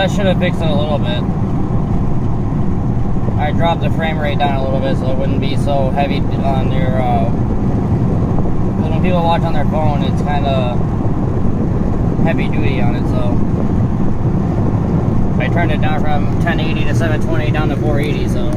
that should have fixed it a little bit. I dropped the frame rate down a little bit so it wouldn't be so heavy on your, because when people watch on their phone, it's kind of heavy duty on it, so I turned it down from 1080 to 720 down to 480, so.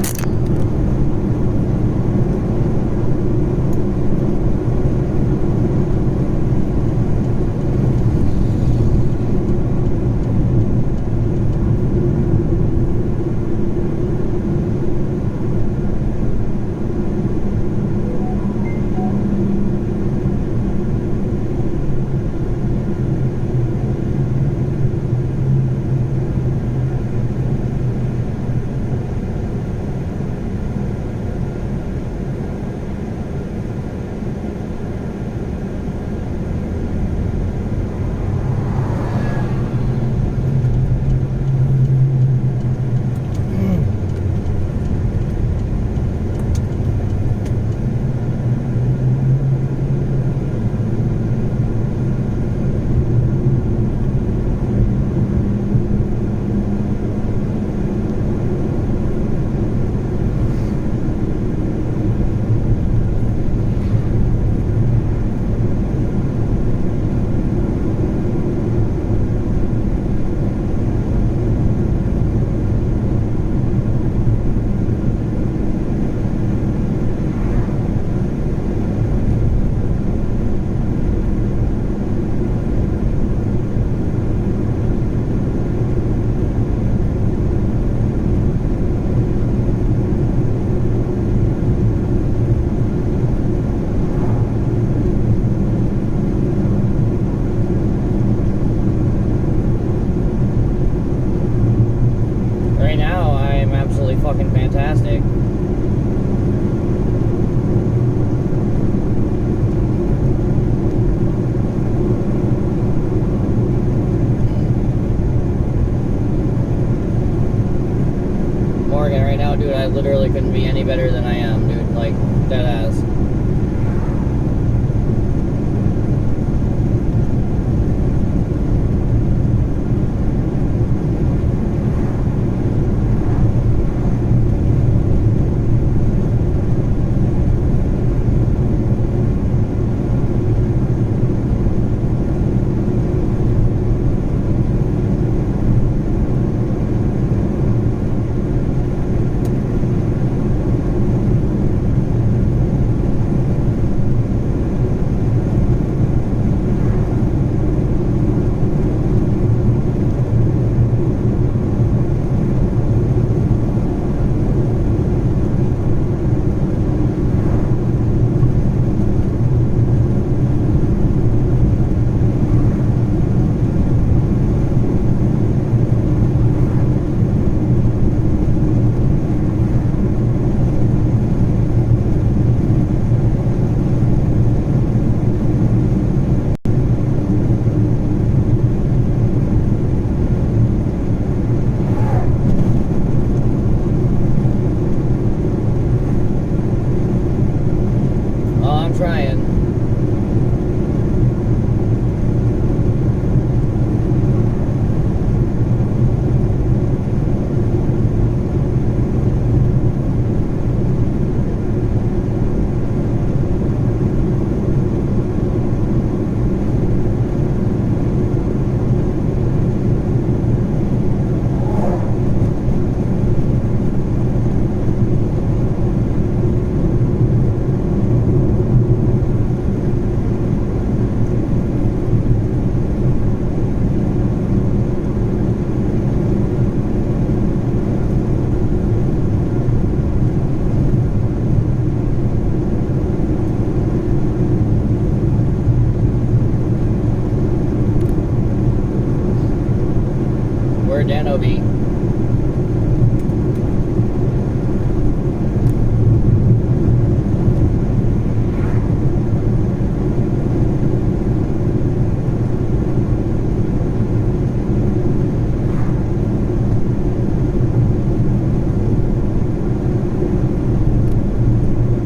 Fucking fantastic. Morgan, right now, dude, I literally couldn't be any better than I am, dude. Like, dead ass. Trying. Where'd Dano be?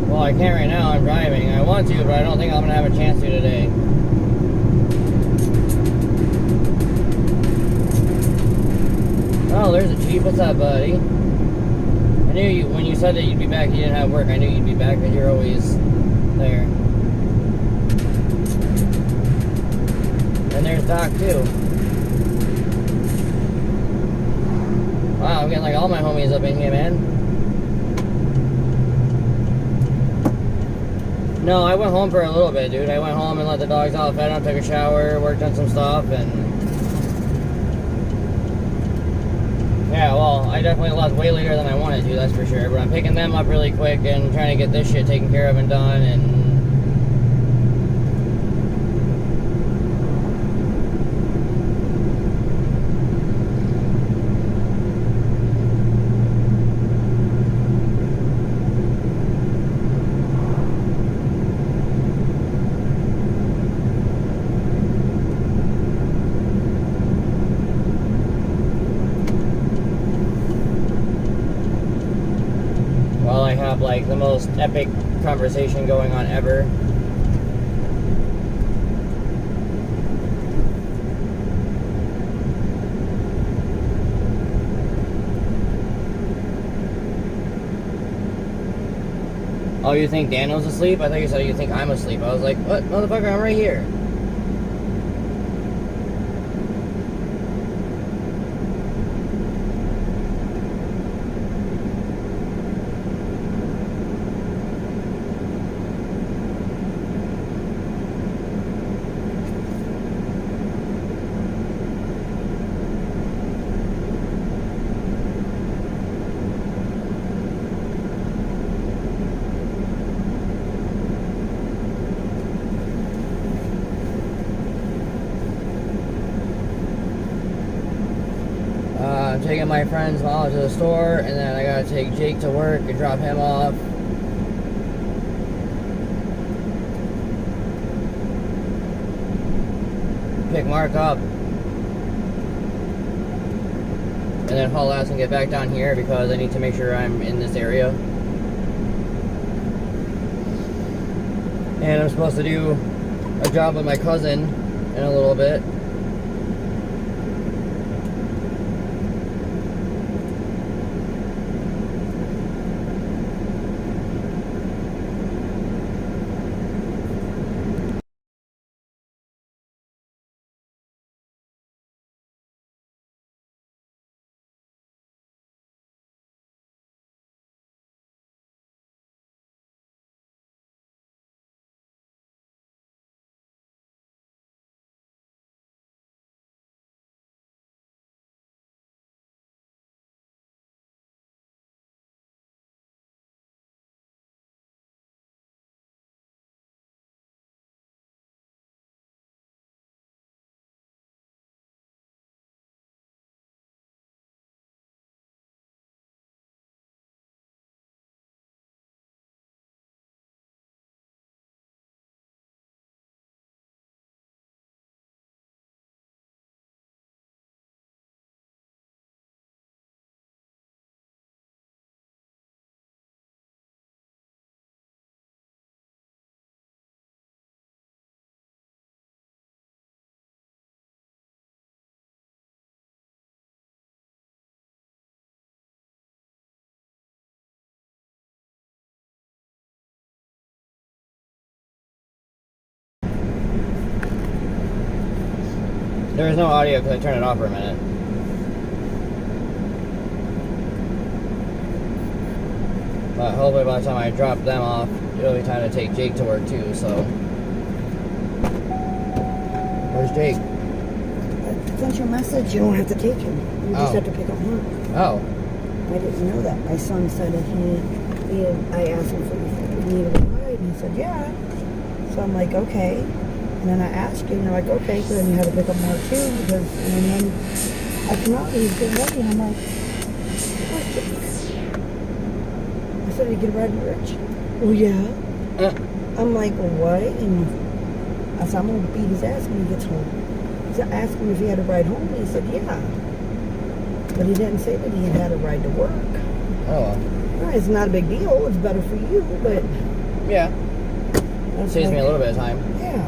Well, I can't right now, I'm driving. I want to, but I don't think I'm gonna have a chance to today. Steve. What's up, buddy? I knew you, when you said that you'd be back, you didn't have work. I knew you'd be back, because you're always there. And there's Doc, too. Wow, I'm getting like all my homies up in here, man. No, I went home for a little bit, dude. I went home and let the dogs out, fed them, took a shower, worked on some stuff, and... yeah, well, I definitely left way later than I wanted to, that's for sure. But I'm picking them up really quick and trying to get this shit taken care of and done, and... while I have like the most epic conversation going on ever. Oh, you think Daniel's asleep? I thought you said you think I'm asleep. I was like, what? Motherfucker, I'm right here. I'm taking my friend's mom to the store, and then I gotta take Jake to work and drop him off. Pick Mark up. And then haul ass and get back down here because I need to make sure I'm in this area. And I'm supposed to do a job with my cousin in a little bit. There was no audio because I turned it off for a minute. But hopefully by the time I drop them off, it'll be time to take Jake to work too, so. Where's Jake? I sent you a message. You don't have to take him. You just have to pick up Mark. Oh. I didn't know that. My son said that I asked him if he needed a ride, and he said, yeah. So I'm like, okay. And then I asked you, and you're like, okay, so then you had to pick up Mark too, because, and then I come out, and he's getting ready, and I'm like, where's Jake? I said, did you get a ride with Rich? Oh, yeah. I'm like, what? And I said, I'm going to beat his ass when he gets home. So I asked him if he had a ride home, and he said, yeah. But he didn't say that he had a ride to work. Oh. Well, it's not a big deal. It's better for you, but... yeah. Saves me a little bit of time. Yeah.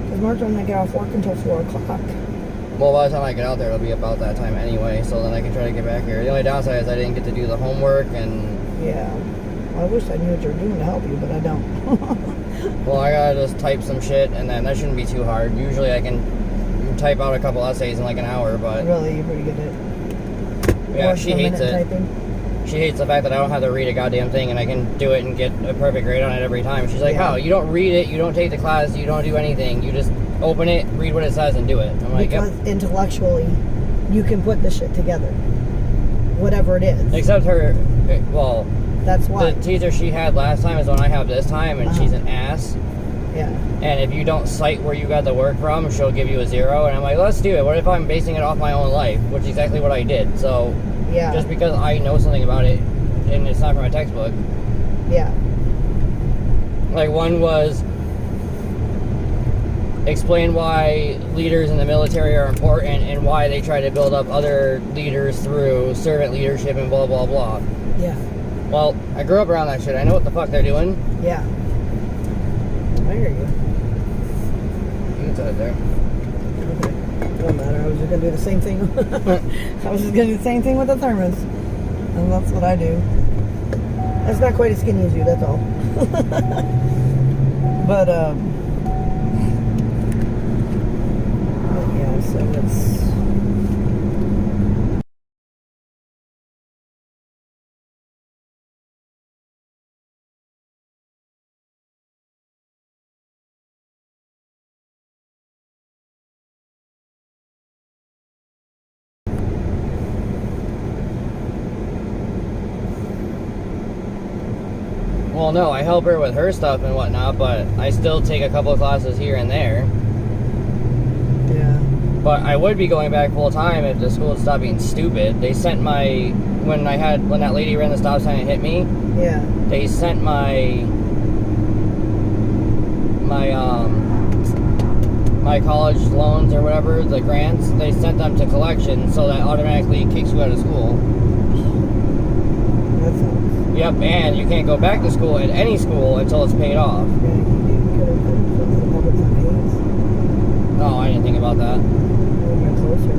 Because Mark don't get off work until 4 o'clock. Well, by the time I get out there, it'll be about that time anyway, so then I can try to get back here. The only downside is I didn't get to do the homework, and... Yeah. Well, I wish I knew what you were doing to help you, but I don't. Well, I gotta just type some shit, and then that shouldn't be too hard. Usually I can type out a couple essays in like an hour, but... Really, you're pretty good at Yeah, she hates it. typing. She hates the fact that I don't have to read a goddamn thing, and I can do it and get a perfect grade on it every time. She's like, Yeah. how? You don't read it, you don't take the class, you don't do anything. You just open it, read what it says, and do it. I'm like, Because yep. intellectually, you can put the shit together. Whatever it is. Except her, well... That's why. The teacher she had last time is the one I have this time, and she's an ass. Yeah. And if you don't cite where you got the work from, she'll give you a 0. And I'm like, let's do it. What if I'm basing it off my own life? Which is exactly what I did. So, Yeah. just because I know something about it, and it's not from a textbook. Yeah. Like, one was explain why leaders in the military are important and why they try to build up other leaders through servant leadership and blah, blah, blah. Yeah. Well, I grew up around that shit. I know what the fuck they're doing. Yeah. I hear you. You can set it there. Okay. Don't matter. I was just gonna do the same thing. I was just gonna do the same thing with the thermos, and that's what I do. It's not quite as skinny as you. That's all. But yeah. So it's. Well, no, I help her with her stuff and whatnot, but I still take a couple of classes here and there. Yeah. But I would be going back full time if the school would stop being stupid. They sent when that lady ran the stop sign and hit me. Yeah. They sent my college loans or whatever, the grants. They sent them to collection, so that automatically kicks you out of school. That sounds. Yep, and you can't go back to school at any school until it's paid off. Yeah, you could have put the public on Hayes. Oh, I didn't think about that. A little bit closer.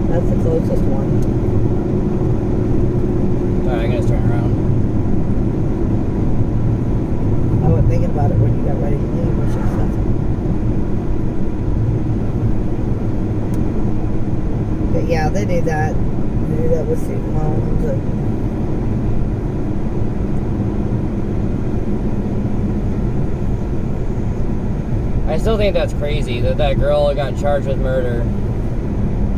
That's the closest one. Alright, I gotta turn around. I wasn't thinking about it when you got ready to leave, which is nothing. But yeah, they do that. They do that with student loans. I still think that's crazy that girl got charged with murder.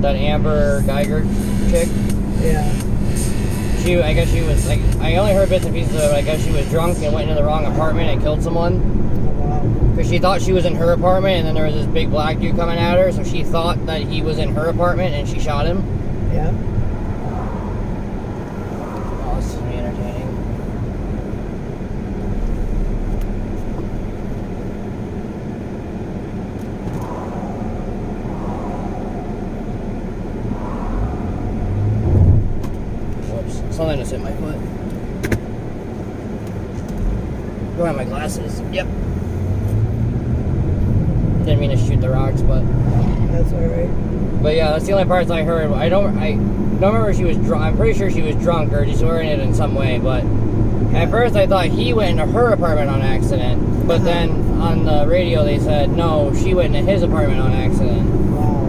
That Amber Geiger chick. Yeah. I guess she was like, I only heard bits and pieces of it, but I guess she was drunk and went into the wrong apartment and killed someone. Oh, wow. Because she thought she was in her apartment, and then there was this big black dude coming at her, so she thought that he was in her apartment, and she shot him. Yeah. Oh, this is gonna be entertaining. Whoops, something just hit my foot. Do I have my glasses? Yep. Didn't mean to shoot the rocks, but... That's alright. But yeah, that's the only parts I heard. I don't remember if she was drunk. I'm pretty sure she was drunk or just wearing it in some way, but at first I thought he went into her apartment on accident, but then on the radio they said, no, she went into his apartment on accident. Wow.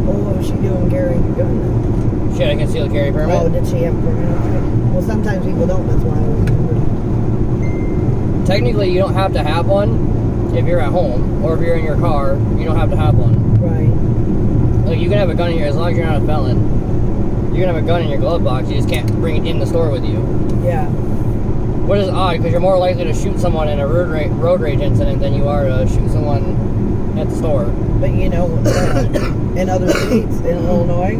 Well, what was she doing carrying a gun then? She had a concealed carry permit. Oh, did she have a permit? Okay. Well, sometimes people don't, that's why I was wondering. Technically, you don't have to have one if you're at home, or if you're in your car, you don't have to have one. Right. Like, you can have a gun in here as long as you're not a felon. You can have a gun in your glove box, you just can't bring it in the store with you. Yeah. What is odd, because you're more likely to shoot someone in a road rage incident than you are to shoot someone at the store. But you know, in other states, in Illinois.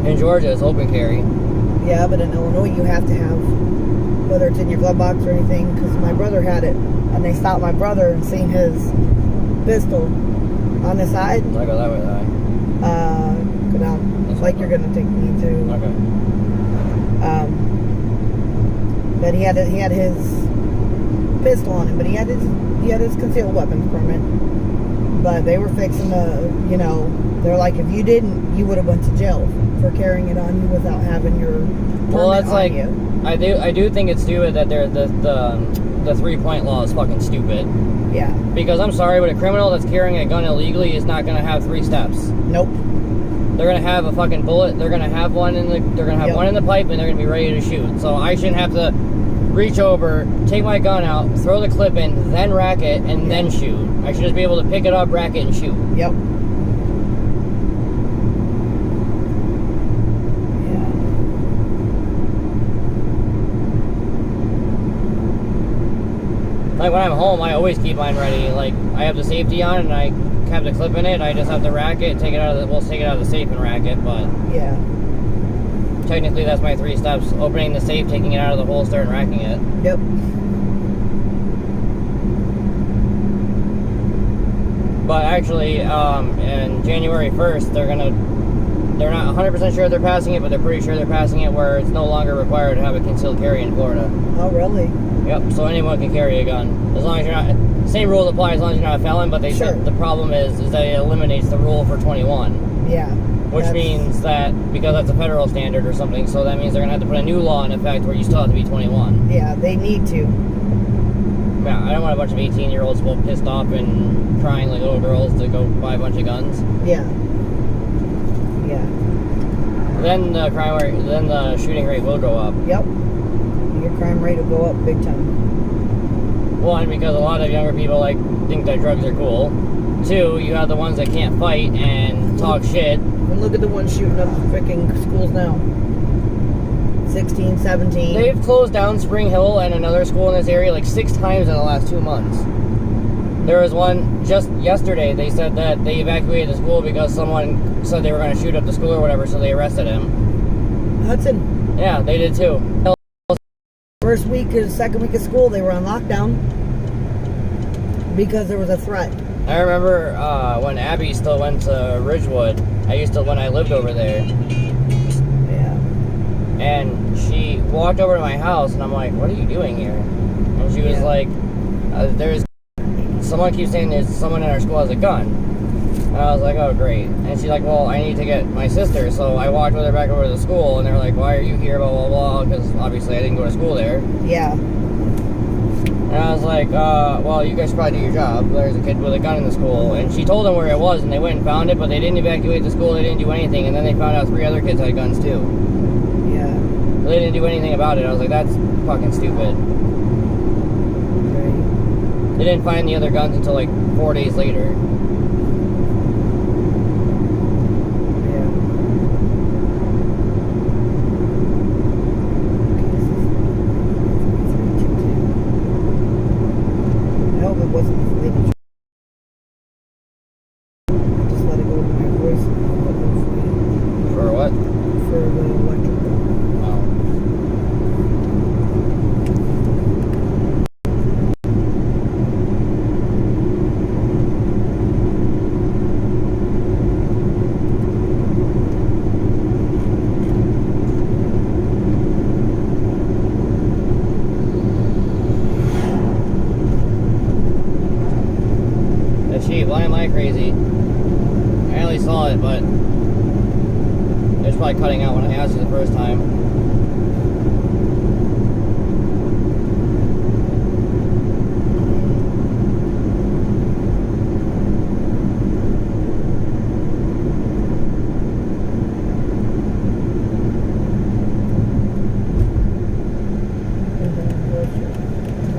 In Georgia, it's open carry. Yeah, but in Illinois, you have to have, whether it's in your glove box or anything, because my brother had it, and they stopped my brother and seen his pistol on the side. I go that way, Go down. It's like you're gonna take me to. Okay. But he had his pistol on him, but he had his concealed weapons permit. But they were fixing to, you know, they're like, if you didn't, you would have went to jail for carrying it on you without having your permit well, that's on like, you. I do think it's stupid that the 3-point law is fucking stupid. Yeah. Because I'm sorry, but a criminal that's carrying a gun illegally is not going to have 3 steps. Nope. They're going to have a fucking bullet. They're going to have one in the one in the pipe, and they're going to be ready to shoot. So I shouldn't have to reach over, take my gun out, throw the clip in, then rack it, and then shoot. I should just be able to pick it up, rack it, and shoot. Yep. Like when I'm home, I always keep mine ready. Like I have the safety on, and I have the clip in it. I just have to rack it, take it out of the safe and rack it. But yeah, technically that's my 3 steps: opening the safe, taking it out of the holster, and racking it. Yep. But actually, in January 1st, they're not 100% sure they're passing it, but they're pretty sure they're passing it where it's no longer required to have a concealed carry in Florida. Oh, really? Yep, so anyone can carry a gun. As long as you're not... Same rules apply as long as you're not a felon, but they said the problem is that it eliminates the rule for 21. Yeah. Which means that, because that's a federal standard or something, so that means they're going to have to put a new law in effect where you still have to be 21. Yeah, they need to. Yeah, I don't want a bunch of 18-year-olds all pissed off and crying like little girls to go buy a bunch of guns. Yeah. Yeah. Then the shooting rate will go up. Yep. Your crime rate will go up big time. 1, because a lot of younger people think that drugs are cool. 2, you have the ones that can't fight and talk shit. And look at the ones shooting up freaking schools now. 16, 17. They've closed down Spring Hill and another school in this area 6 times in the last 2 months. There was one just yesterday. They said that they evacuated the school because someone said they were going to shoot up the school or whatever, so they arrested him. Hudson. Yeah, they did too. First week or second week of school, they were on lockdown because there was a threat. I remember when Abby still went to Ridgewood. When I lived over there. Yeah. And she walked over to my house, and I'm like, "What are you doing here?" And she was like, someone keeps saying there's someone in our school has a gun. And I was like, oh, great. And she's like, well, I need to get my sister. So I walked with her back over to the school, and they're like, why are you here, blah, blah, blah, because obviously I didn't go to school there. Yeah. And I was like, well, you guys should probably do your job. There's a kid with a gun in the school. And she told them where it was, and they went and found it, but they didn't evacuate the school, they didn't do anything. And then they found out 3 other kids had guns, too. Yeah. They didn't do anything about it. I was like, that's fucking stupid. They didn't find the other guns until 4 days later. Yeah. I hope it wasn't this lady. Just let it go to my voice. For what? For the electric bill. Oh. Why am I crazy? I only saw it, but it was probably cutting out when I asked you the first time.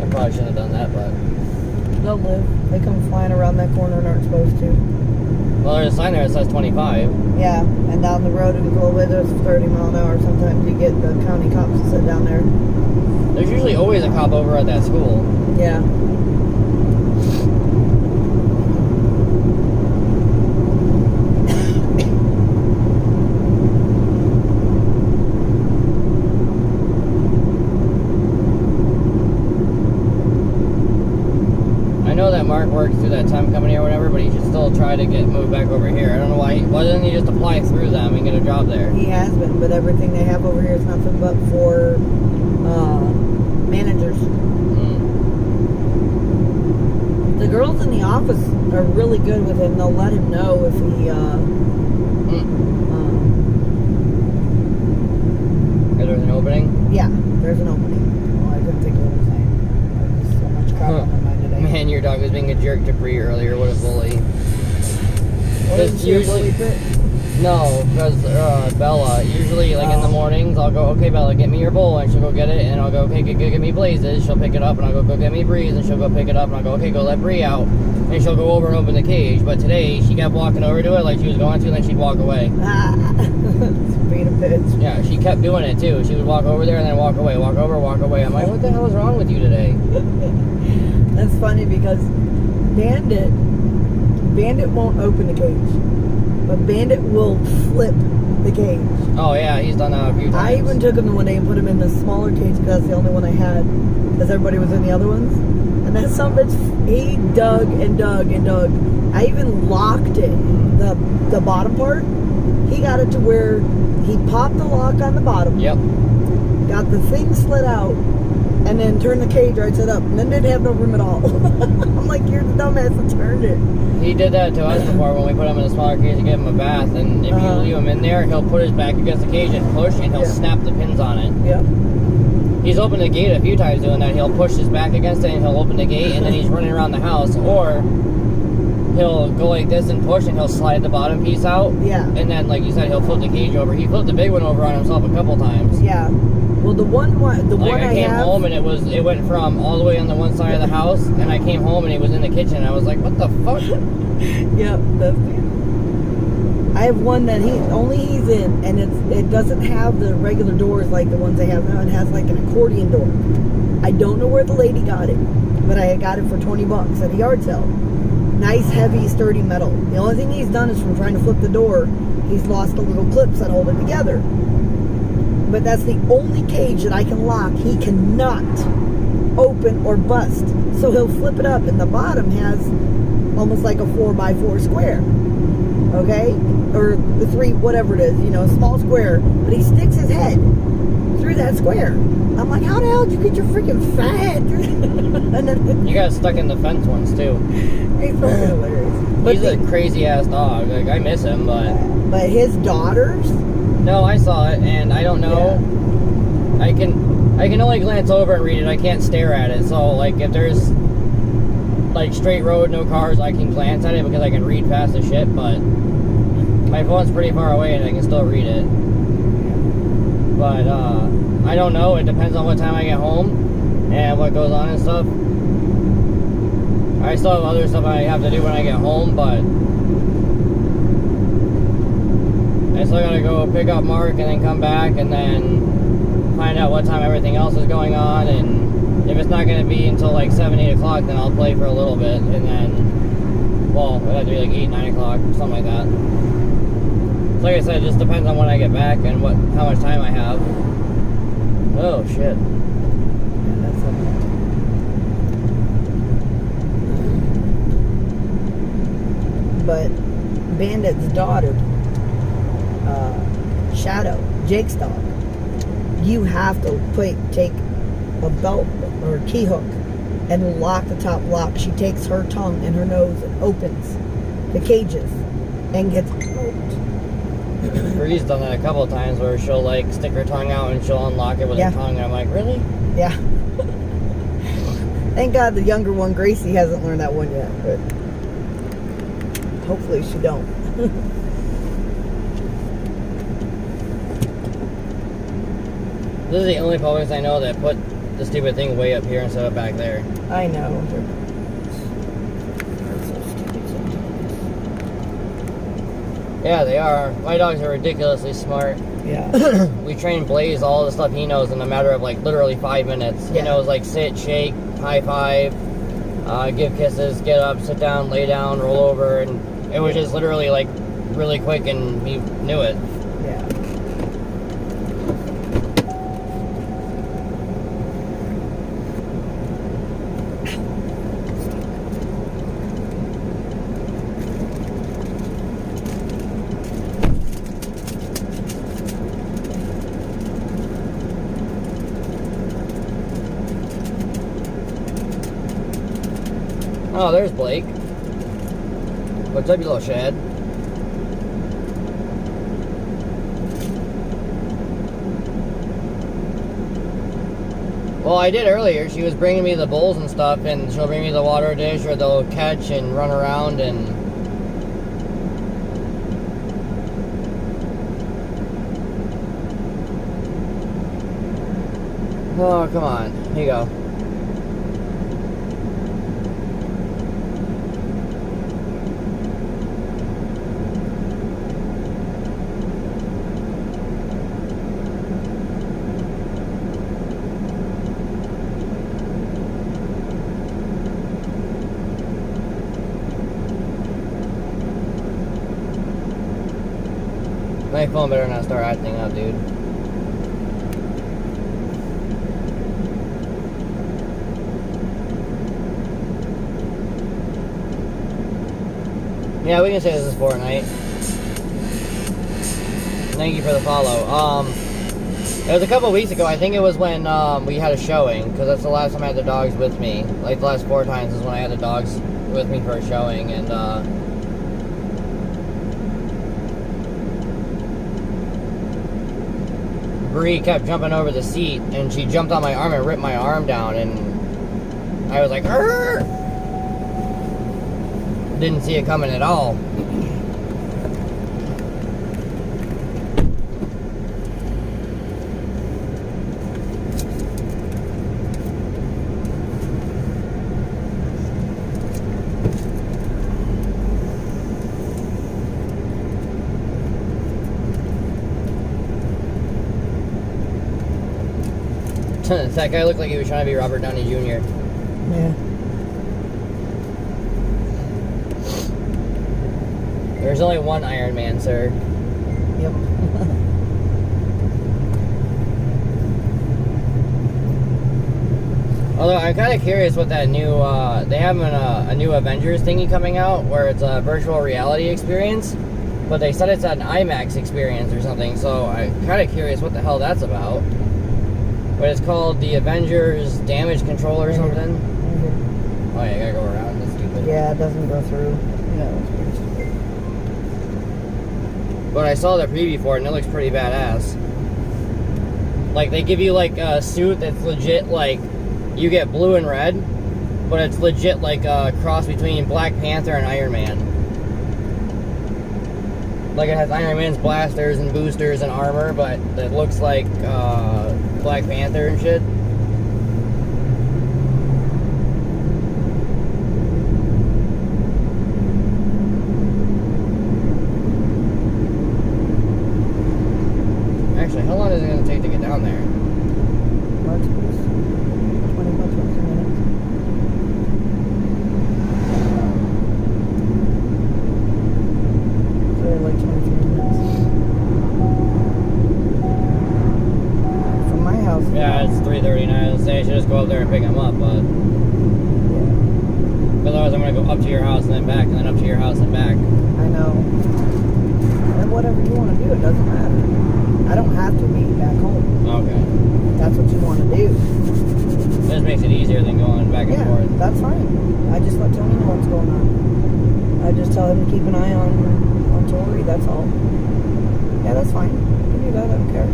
I probably shouldn't have done that, but... They'll live. They come flying around that corner and aren't supposed to. Well, there's a sign there that says 25. Yeah, and down the road, if you go away, there's 30 mile an hour. Sometimes you get the county cops to sit down there. There's usually always a cop over at that school. Yeah. I know that Mark works through that time company or whatever, but he should still try to get moved back over here. I don't know why. Why doesn't he just apply through them and get a job there? He has been, but everything they have over here is nothing but for managers. girls in the office are really good with him. They'll let him know if he, There's an opening? yeah, there's an opening. Oh, I couldn't think of what I'm saying. There's so much crap on my mind today. Man, your dog was being a jerk to Bree earlier. What a bully. What is she, a bully pit? No, because Bella, usually like in the mornings, I'll go, okay, Bella, get me your bowl, and she'll go get it, and I'll go, okay, go get me Blazes, she'll pick it up, and I'll go get me Breeze, and she'll go pick it up, and I'll go, okay, go let Bree out, and she'll go over and open the cage. But today, she kept walking over to it like she was going to, and then she'd walk away. Being a bitch. Yeah, she kept doing it too. She would walk over there and then walk away, walk over, walk away. I'm like, what the hell is wrong with you today? That's funny because Bandit won't open the cage. But Bandit will flip the cage. Oh yeah, he's done that a few times. I even took him one day and put him in the smaller cage because that's the only one I had. Because everybody was in the other ones. And that son of a bitch, he dug and dug and dug. I even locked it, the bottom part. He got it to where he popped the lock on the bottom. Yep. Got the thing slid out. And then turned the cage right side up. And then didn't have no room at all. I'm like, you're the dumbass that turned it. He did that to us before when we put him in a smaller cage to give him a bath. And if you leave him in there, he'll put his back against the cage and push, and he'll snap the pins on it. Yep. He's opened the gate a few times doing that. He'll push his back against it, and he'll open the gate, and then he's running around the house. Or he'll go like this and push, and he'll slide the bottom piece out. Yeah. And then, like you said, he'll flip the cage over. He flipped the big one over on himself a couple times. Yeah. Well, the one I came home and it went from all the way on the one side of the house, and I came home and he was in the kitchen. I was like, what the fuck? Yep, I have one that he's in, and it doesn't have the regular doors like the ones they have now. It has like an accordion door. I don't know where the lady got it, but I got it for $20 at a yard sale. Nice, heavy, sturdy metal. The only thing he's done is from trying to flip the door, he's lost the little clips that hold it together. But that's the only cage that I can lock. He cannot open or bust. So he'll flip it up, and the bottom has almost like a 4x4 square. Okay? Or the 3, whatever it is, small square. But he sticks his head through that square. I'm like, how the hell did you get your freaking fat head through? And then you got stuck in the fence once, too. He's fucking hilarious. He's a crazy-ass dog. Like, I miss him, but... But his daughters... No, I saw it, and I don't know. Yeah. I can only glance over and read it. I can't stare at it. So, like, if there's, like, straight road, no cars, I can glance at it because I can read fast as shit, but my phone's pretty far away and I can still read it. But, I don't know. It depends on what time I get home and what goes on and stuff. I still have other stuff I have to do when I get home, but I still gotta go pick up Mark and then come back and then find out what time everything else is going on, and if it's not gonna be until like 7, 8 o'clock, then I'll play for a little bit, and then, well, it'll have to be like 8, 9 o'clock, something like that. So like I said, it just depends on when I get back and how much time I have. Oh, shit. Yeah, that's something. But Bandit's daughter, Shadow, Jake's dog, you have to take a belt or a key hook and lock the top lock. She takes her tongue and her nose and opens the cages and gets out. Bree's done that a couple of times where she'll like stick her tongue out and she'll unlock it with her tongue, and I'm like, really? Yeah. Thank God the younger one, Gracie, hasn't learned that one yet, but hopefully she don't. This is the only Publix I know that put the stupid thing way up here instead of back there. I know. Yeah, they are. My dogs are ridiculously smart. Yeah. We train Blaze all the stuff he knows in a matter of like literally 5 minutes. He knows like sit, shake, high five, give kisses, get up, sit down, lay down, roll over, and it was just literally like really quick, and he knew it. Yeah. Oh, there's Blake. What's up, you little shad? Well, I did earlier. She was bringing me the bowls and stuff, and she'll bring me the water dish or they'll catch and run around and... Oh, come on. Here you go. My phone better not start acting up, dude. Yeah, we can say this is Fortnite. Thank you for the follow. It was a couple weeks ago. I think it was when we had a showing, because that's the last time I had the dogs with me. Like the last 4 times is when I had the dogs with me for a showing, and Bree kept jumping over the seat, and she jumped on my arm and ripped my arm down, and I was like, "Arr!" Didn't see it coming at all. That guy looked like he was trying to be Robert Downey Jr. Yeah. There's only one Iron Man, sir. Yep. Although I'm kind of curious what that new, they have a new Avengers thingy coming out where it's a virtual reality experience, but they said it's an IMAX experience or something, so I'm kind of curious what the hell that's about. But it's called the Avengers Damage Control or something. Oh yeah, you gotta go around, that's stupid. Yeah, it doesn't go through. Yeah, it's pretty stupid. But I saw the preview for it and it looks pretty badass. Like they give you like a suit that's legit like, you get blue and red, but it's legit like a cross between Black Panther and Iron Man. Like it has Iron Man's blasters and boosters and armor, but it looks like Black Panther and shit. Actually, how long is it going to take to get down there? March, please. 20 bucks, 20 minutes. So like 23 minutes. From my house. Yeah, it's 3:39. I was saying I should just go up there and pick him up, but otherwise I'm going to go up to your house and then back, and then up to your house and back. I know. And whatever you want to do, it doesn't matter. I don't have to be back home. Okay. That's what you want to do. This makes it easier than going back and forth. Yeah, that's fine. I just let Tony know what's going on. I just tell him to keep an eye on Tori, that's all. Yeah, that's fine. You can do that, I don't care.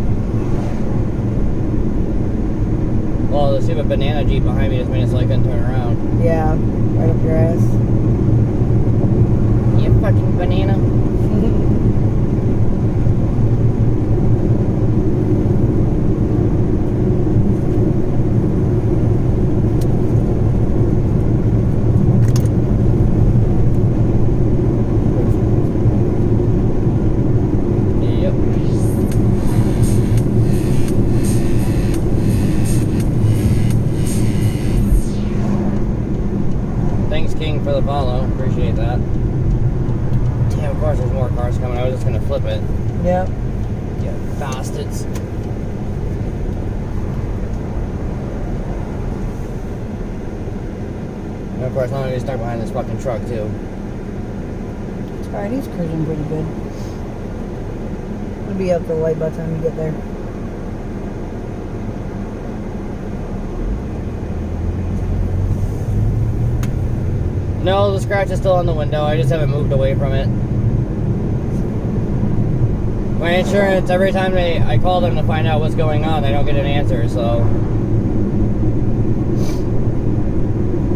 Well, the stupid banana Jeep behind me just made it so I couldn't turn around. Yeah, right up your ass. You fucking banana. For the follow, appreciate that. Damn, of course there's more cars coming. I was just gonna flip it. Yep. You bastards. And of course, I'm gonna be stuck behind this fucking truck too. It's alright, he's cruising pretty good. It'll be up the light by the time you get there. No, the scratch is still on the window. I just haven't moved away from it. My insurance, every time I call them to find out what's going on, I don't get an answer, so.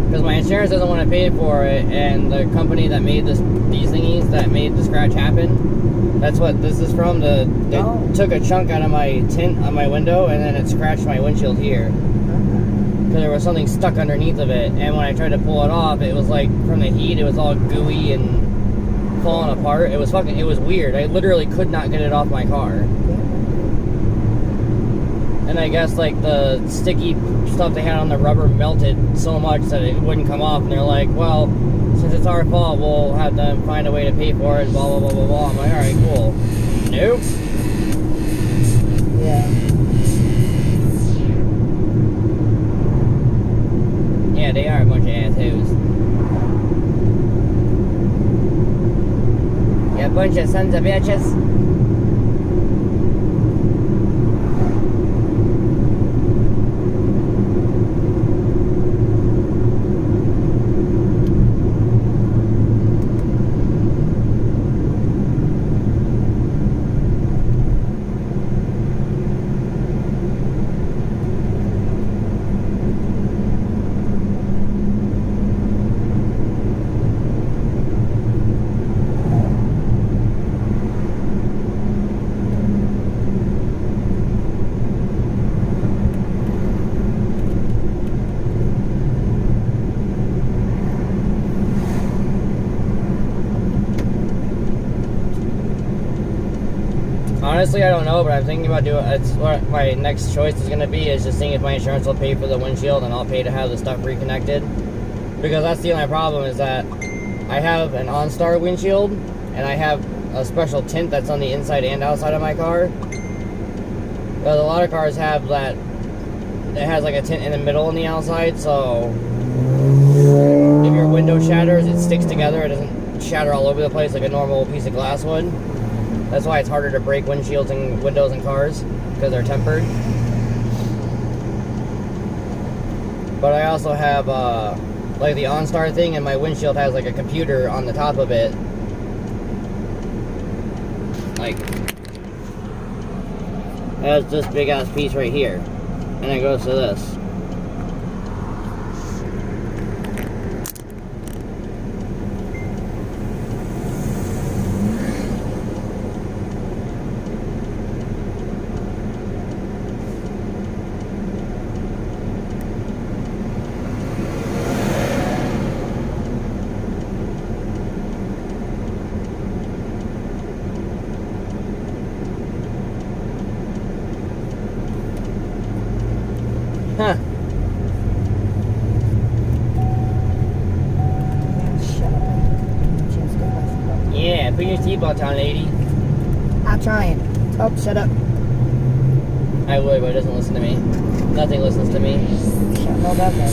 Because my insurance doesn't want to pay for it, and the company that made these thingies that made the scratch happen, that's what this is from. They took a chunk out of my tint on my window, and then it scratched my windshield here. Because there was something stuck underneath of it, and when I tried to pull it off, it was like, from the heat, it was all gooey and falling apart. It was weird. I literally could not get it off my car. And I guess like the sticky stuff they had on the rubber melted so much that it wouldn't come off, and they're like, well, since it's our fault, we'll have to find a way to pay for it, blah blah blah blah blah. I'm like, alright, cool. Nope. Yeah. Yeah, they are a bunch of assholes. Yeah, a bunch of sons of bitches. Honestly, I don't know, but I'm thinking about doing. It's what my next choice is going to be, is just seeing if my insurance will pay for the windshield, and I'll pay to have the stuff reconnected. Because that's the only problem, is that I have an OnStar windshield, and I have a special tint that's on the inside and outside of my car. Because a lot of cars have that. It has like a tint in the middle and the outside, so if your window shatters, it sticks together. It doesn't shatter all over the place like a normal piece of glass would. That's why it's harder to break windshields and windows in cars, because they're tempered. But I also have like the OnStar thing, and my windshield has like a computer on the top of it. Like, it has this big ass piece right here, and it goes to this. Huh. Shut up. Chance to get my seatbelt. Yeah, put your seatbelt on, lady. I'm trying. Oh, shut up. I would, but it doesn't listen to me. Nothing listens to me. Shut up, man.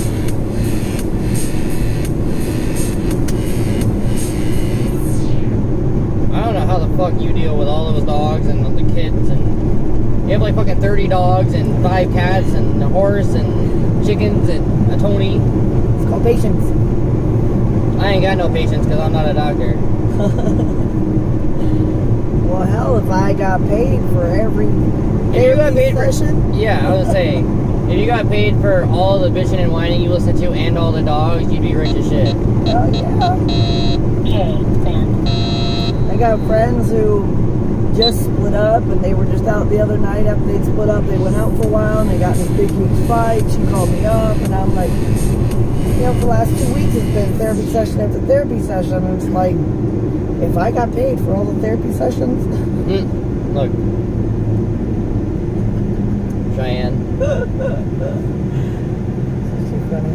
I don't know how the fuck you deal with all those dogs and the kids, and you have like fucking 30 dogs and 5 cats and a horse and chickens and a Tony. It's called patience. I ain't got no patience because I'm not a doctor. Well, hell, if I got paid for every If you got paid session, yeah, I was gonna say, if you got paid for all the bitching and whining you listen to and all the dogs, you'd be rich as shit. oh yeah. I got friends who just split up, and they were just out the other night after they'd split up. They went out for a while, and they got in this big, huge fight. She called me up, and I'm like, you know, for the last 2 weeks, it's been therapy session after therapy session, and it's like, if I got paid for all the therapy sessions... Look. Cheyenne. That's too funny.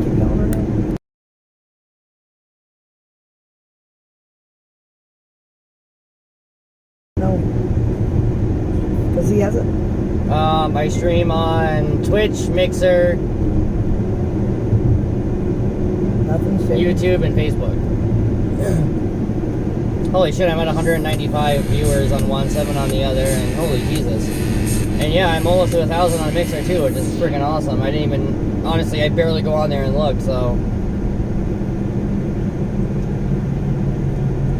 Keep going or no? No. Because he has it. I stream on Twitch, Mixer, Nothing's changed. YouTube, and Facebook. Holy shit, I'm at 195 viewers on one, 7 on the other, and holy Jesus. And yeah, I'm almost to 1,000 on Mixer too, which is freaking awesome. I didn't even, honestly, I barely go on there and look, so.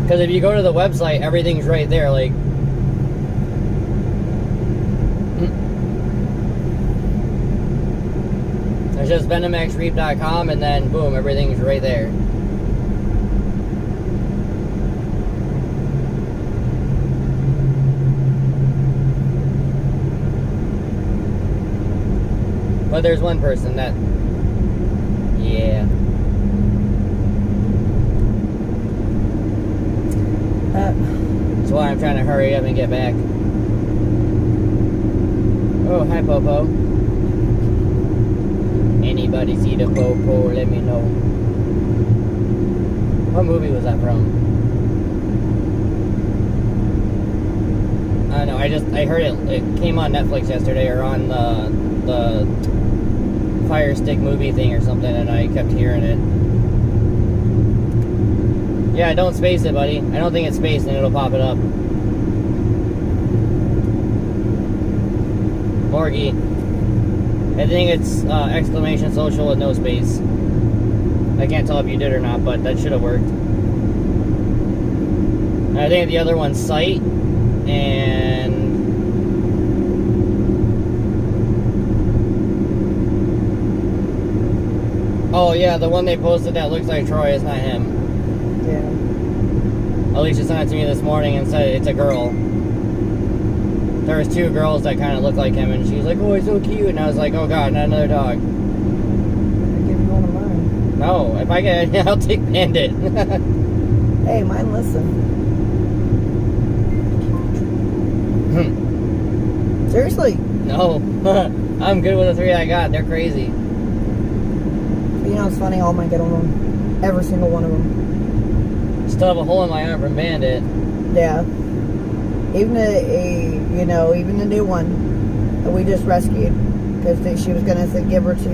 Because if you go to the website, everything's right there, like. There's just venomxreap.com, and then boom, everything's right there. But there's one person that, yeah. That's why I'm trying to hurry up and get back. Oh, hi, Popo. Anybody see the Popo? Let me know. What movie was that from? I don't know. I heard it. It came on Netflix yesterday, or on the Fire Stick movie thing or something, and I kept hearing it. Yeah, don't space it, buddy. I don't think it's spaced, and it'll pop it up. Morgie. I think it's exclamation social with no space. I can't tell if you did or not, but that should have worked. I think the other one's site, and oh yeah, the one they posted that looks like Troy is not him. Yeah. Alicia sent it to me this morning and said it's a girl. There was 2 girls that kind of look like him, and she was like, "Oh, he's so cute," and I was like, "Oh God, not another dog." I'll give you one of mine. No, if I get, I'll take Bandit. Hey, mine listen. Seriously. No, I'm good with the 3 I got. They're crazy. You know, it's funny. All mine get on them. Every single one of them. Still have a hole in my arm from Bandit. Yeah. Even even the new one that we just rescued, because she was gonna give her to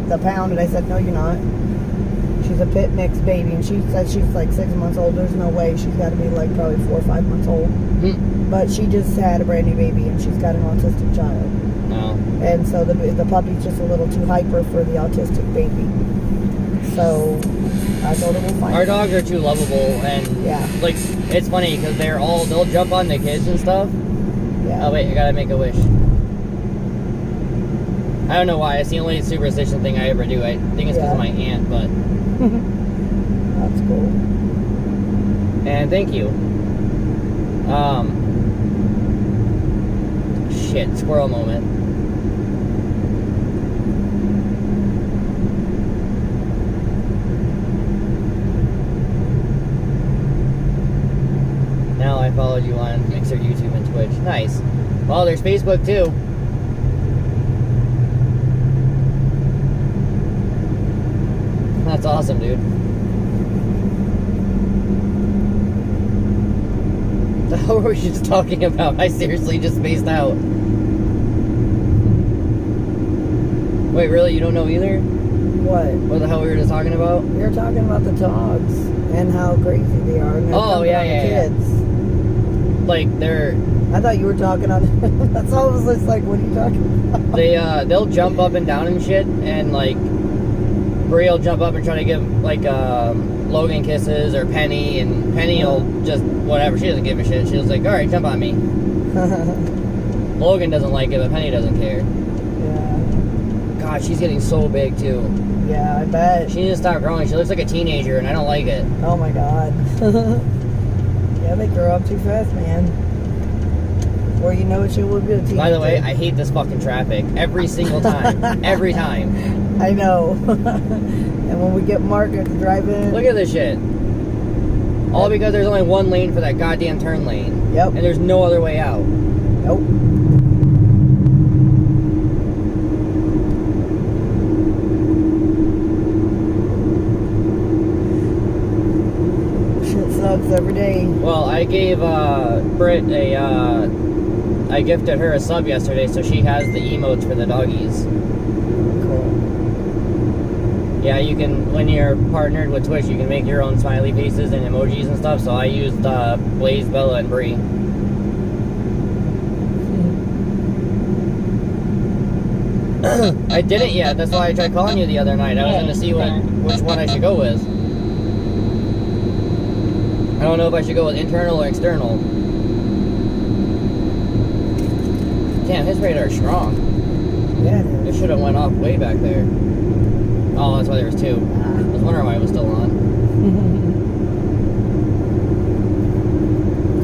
the pound, and I said, no, you're not. She's a pit mix baby, and she said she's like 6 months old. There's no way, she's got to be like probably 4 or 5 months old. But she just had a brand new baby, and she's got an autistic child. No. And so the puppy's just a little too hyper for the autistic baby. So I told her we'll find Our dogs are too lovable, and yeah, like it's funny because they'll jump on the kids and stuff. Yeah. Oh wait, I gotta make a wish. I don't know why. It's the only superstition thing I ever do. I think it's because of my aunt, but that's cool. And thank you. Shit, squirrel moment. Now I followed you on Mixer, YouTube, and Twitch. Nice. Well, there's Facebook too. That's awesome, dude. The hell were we just talking about? I seriously just spaced out. Wait, really? You don't know either? What the hell we were just talking about? We were talking about the dogs and how crazy they are. And Yeah. Kids. Like they're. I thought you were talking on. That's all. It was just like, what are you talking about? They'll jump up and down and shit, and like Brie will jump up and try to give like Logan kisses, or Penny, and Penny will just whatever. She doesn't give a shit. She was like, all right, jump on me. Logan doesn't like it, but Penny doesn't care. Yeah. God, she's getting so big too. Yeah, I bet. She needs to stop growing. She looks like a teenager, and I don't like it. Oh my God. Yeah, they grow up too fast, man. Or you know what, you will be a teenager. By the way, I hate this fucking traffic every single time. Every time. I know. And when we get market to drive in. Look at this shit. All because there's only one lane for that goddamn turn lane. Yep. And there's no other way out. Nope. Shit sucks every day. Well, I gave Britt I gifted her a sub yesterday, so she has the emotes for the doggies. Cool. Yeah, you can, when you're partnered with Twitch, you can make your own smiley faces and emojis and stuff. So I used Blaze, Bella, and Bree. I didn't yet. That's why I tried calling you the other night. I was going to see which one I should go with. I don't know if I should go with internal or external. Damn, his radar's strong. Yeah, it is. It should have went off way back there. Oh, that's why there was two. I was wondering why it was still on.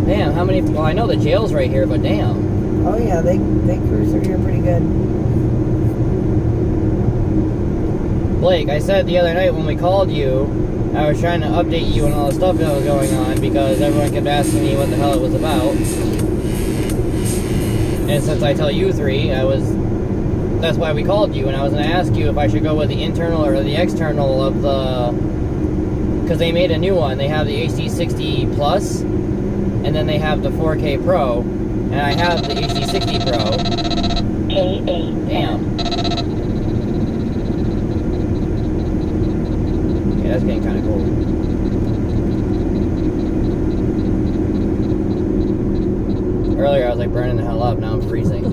Damn, how many... Well, I know the jail's right here, but damn. Oh yeah, they cruise through here pretty good. Blake, I said the other night when we called you, I was trying to update you on all the stuff that was going on because everyone kept asking me what the hell it was about. And since I tell you three, that's why we called you, and I was going to ask you if I should go with the internal or the external of the... Because they made a new one. They have the HD60 Plus, and then they have the 4K Pro, and I have the HD60 Pro. Damn. Yeah, that's getting kind of cold. Earlier I was like burning the hell up, now I'm freezing.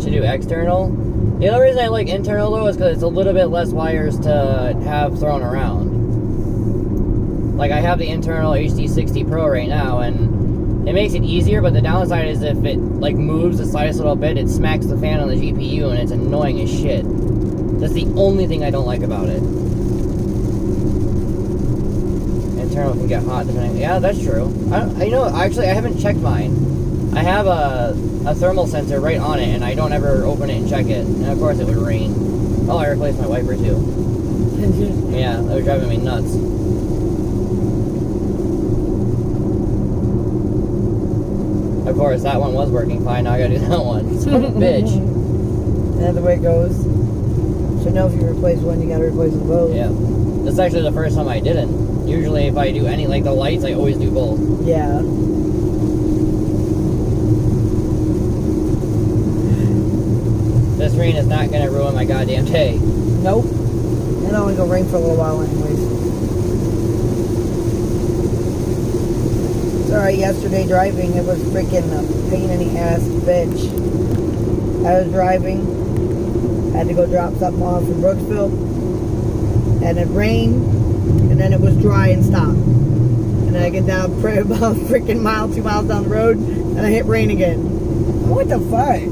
Should do external. The only reason I like internal though is because it's a little bit less wires to have thrown around. Like I have the internal HD60 Pro right now, and it makes it easier, but the downside is if it like moves the slightest little bit, it smacks the fan on the GPU and it's annoying as shit. That's the only thing I don't like about it. Internal can get hot depending. Yeah, that's true. Actually, I haven't checked mine. I have a thermal sensor right on it, and I don't ever open it and check it. And of course, it would rain. Oh, I replaced my wiper too. Yeah, that was driving me nuts. Of course, that one was working fine. Now I gotta do that one. Son of a bitch. That's the way it goes. So now if you replace one, you gotta replace them both. Yeah. This is actually the first time I didn't. Usually if I do any, like the lights, I always do both. Yeah. This rain is not gonna ruin my goddamn day. Nope. It's only gonna rain for a little while anyways. It's alright, yesterday driving, it was freaking a pain in the ass bitch. I was driving, had to go drop something off in Brooksville, and it rained, and then it was dry and stopped. And then I get down about a freaking mile, 2 miles down the road, and I hit rain again. What the fuck?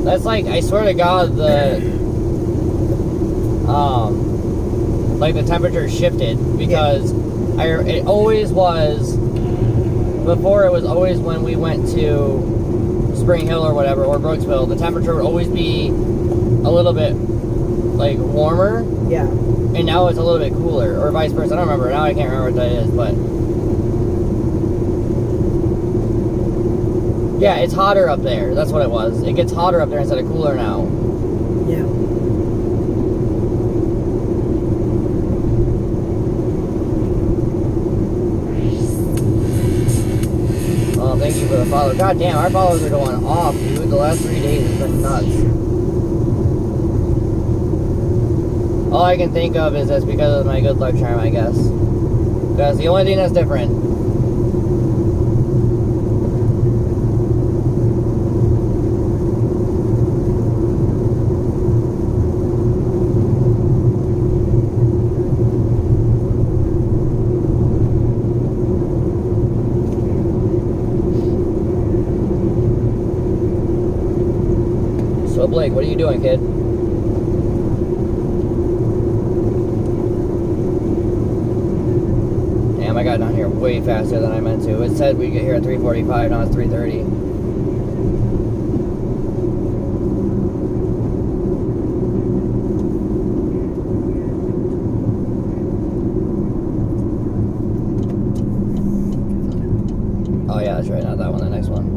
That's like, I swear to God, like the temperature shifted because it always was, before it was always when we went to Spring Hill or whatever, or Brooksville, the temperature would always be a little bit like warmer. Yeah. And now it's a little bit cooler, or vice versa. I don't remember. Now I can't remember what that is, but yeah, it's hotter up there. That's what it was. It gets hotter up there instead of cooler now. Yeah. Oh, thank you for the follow. God damn, our follows are going off, dude. The last 3 days has been nuts. All I can think of is that's because of my good luck charm, I guess. That's the only thing that's different. So Blake, what are you doing, kid? Damn, I got down here way faster than I meant to. It said we'd get here at 3:45, now it's 3:30. Oh yeah, that's right, not that one, the next one.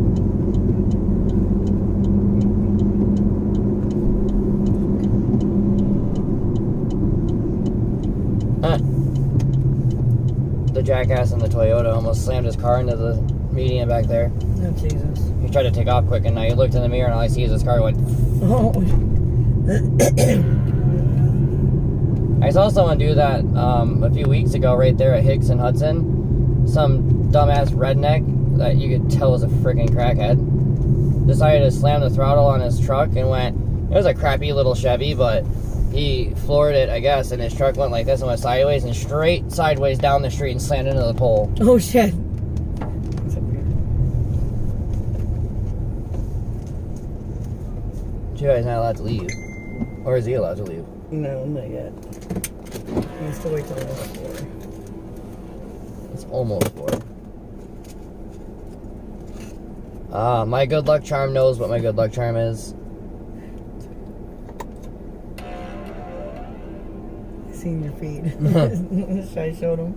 The jackass in the Toyota almost slammed his car into the median back there. Oh, Jesus. He tried to take off quick, and now he looked in the mirror, and all I see is his car went. Oh. I saw someone do that a few weeks ago right there at Hicks and Hudson. Some dumbass redneck that you could tell was a freaking crackhead decided to slam the throttle on his truck and went. It was a crappy little Chevy, but he floored it, I guess, and his truck went like this and went sideways and straight sideways down the street and slammed into the pole. Oh, shit. That's so weird. You guys not allowed to leave. Or is he allowed to leave? No, not yet. He has to wait till almost 4. It's almost 4. My good luck charm knows what my good luck charm is. I seen your feed. I showed him.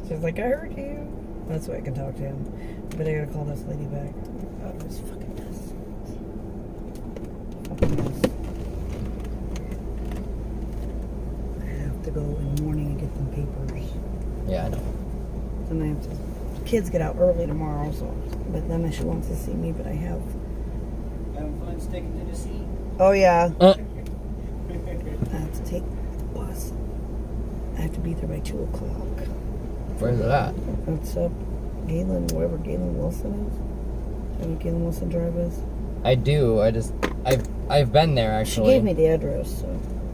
She's like, I heard you. That's why I can talk to him. But I gotta call this lady back. Oh, this fucking mess. Fucking mess. I have to go in the morning and get them papers. Yeah, I know. Then I have to. The kids get out early tomorrow, so. But then she wants to see me, but I have. Having fun sticking to the seat? Oh, yeah. I have to take the bus. I have to be there by 2 o'clock. Where's it at? What's up? Galen, wherever Galen Wilson is. Do you know what Galen Wilson Drive is? I do. I've been there She actually. gave me the address, so.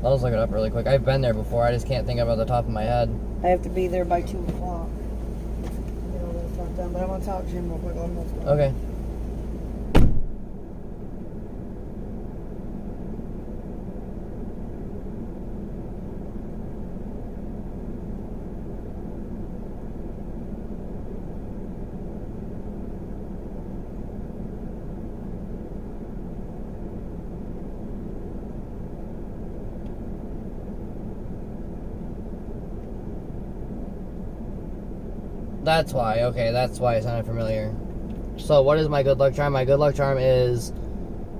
I'll just look it up really quick. I've been there before. I just can't think of it off the top of my head. I have to be there by 2 o'clock. You know, that's not done, but I'm gonna talk to him real quick. I'll know what's going on. Okay. That's why. Okay, that's why it sounded familiar. So, what is my good luck charm? My good luck charm is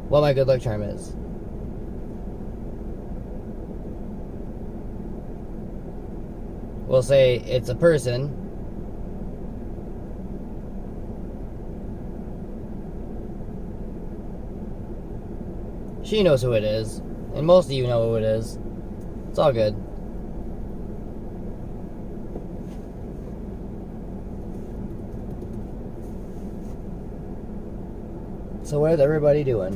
what my good luck charm is. We'll say it's a person. She knows who it is, and most of you know who it is. It's all good. So what is everybody doing?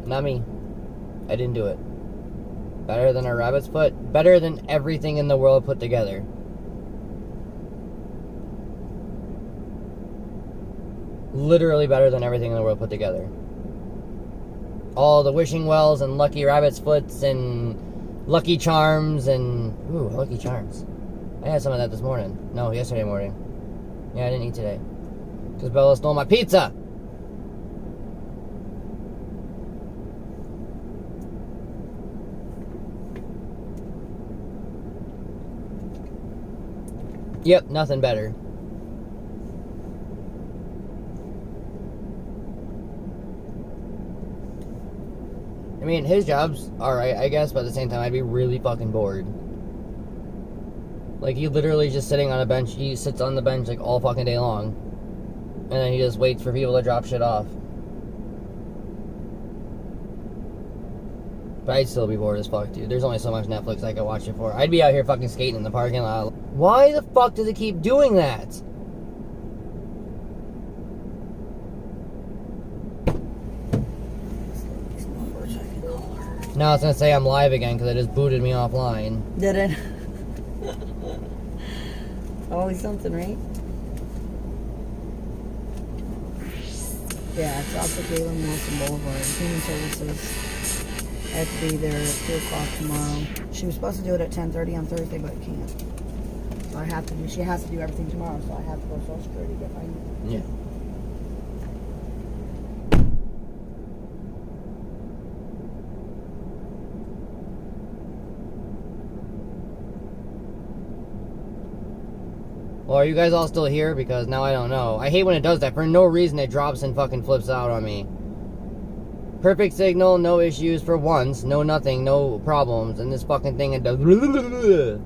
Not me. I didn't do it. Better than a rabbit's foot. Better than everything in the world put together. Literally better than everything in the world put together. All the wishing wells and lucky rabbit's foots and lucky charms and... Ooh, lucky charms. I had some of that this morning. No, yesterday morning. Yeah, I didn't eat today. Because Bella stole my pizza! Yep, nothing better. I mean, his job's alright, I guess, but at the same time, I'd be really fucking bored. Like, he literally just sitting on a bench, he sits on the bench, like, all fucking day long. And then he just waits for people to drop shit off. But I'd still be bored as fuck, dude. There's only so much Netflix I could watch it for. I'd be out here fucking skating in the parking lot. Why the fuck does it keep doing that? Now it's gonna say I'm live again because it just booted me offline. Did it? Always something, right? Yeah, it's off of Galen Wilson Boulevard, Human Services. I have to be there at 2 o'clock tomorrow. She was supposed to do it at 10:30 on Thursday, but I can't. So I have to do, she has to do everything tomorrow, so I have to go to Social Security to get my... Yeah. Well, are you guys all still here? Because now I don't know. I hate when it does that. For no reason, it drops and fucking flips out on me. Perfect signal, no issues for once, no nothing, no problems, and this fucking thing it does motherfucker.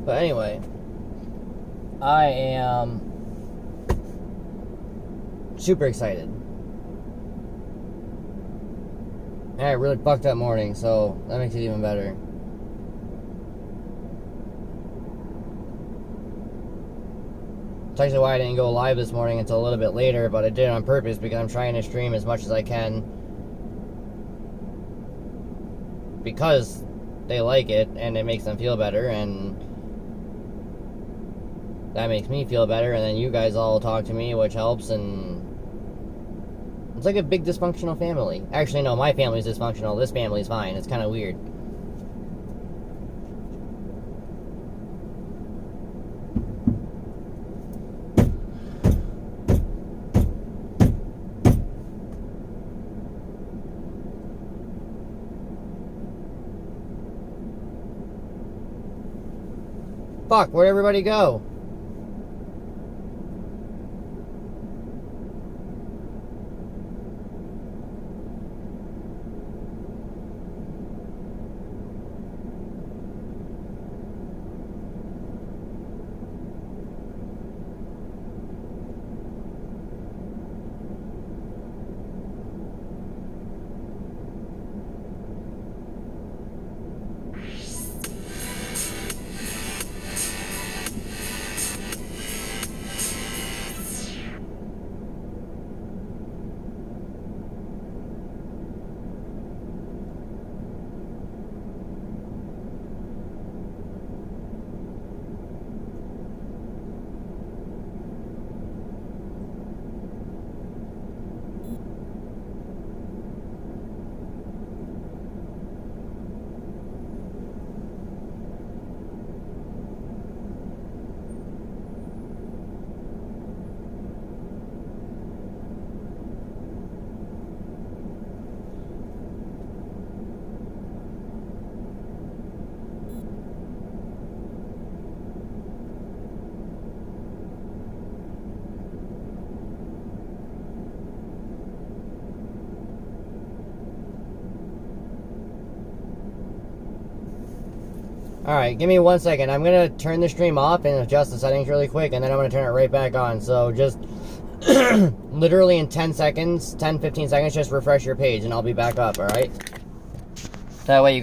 But anyway, I am super excited. And I had a really fucked up morning, so that makes it even better. It's actually why I didn't go live this morning until a little bit later, but I did it on purpose because I'm trying to stream as much as I can. Because they like it, and it makes them feel better, and that makes me feel better, and then you guys all talk to me, which helps, and it's like a big dysfunctional family. Actually, no, my family's dysfunctional. This family's fine. It's kind of weird. Fuck, where'd everybody go? Alright, give me 1 second. I'm gonna turn the stream off and adjust the settings really quick, and then I'm gonna turn it right back on. So just literally in 10 seconds, 10-15 seconds, just refresh your page and I'll be back up, alright? That way you guys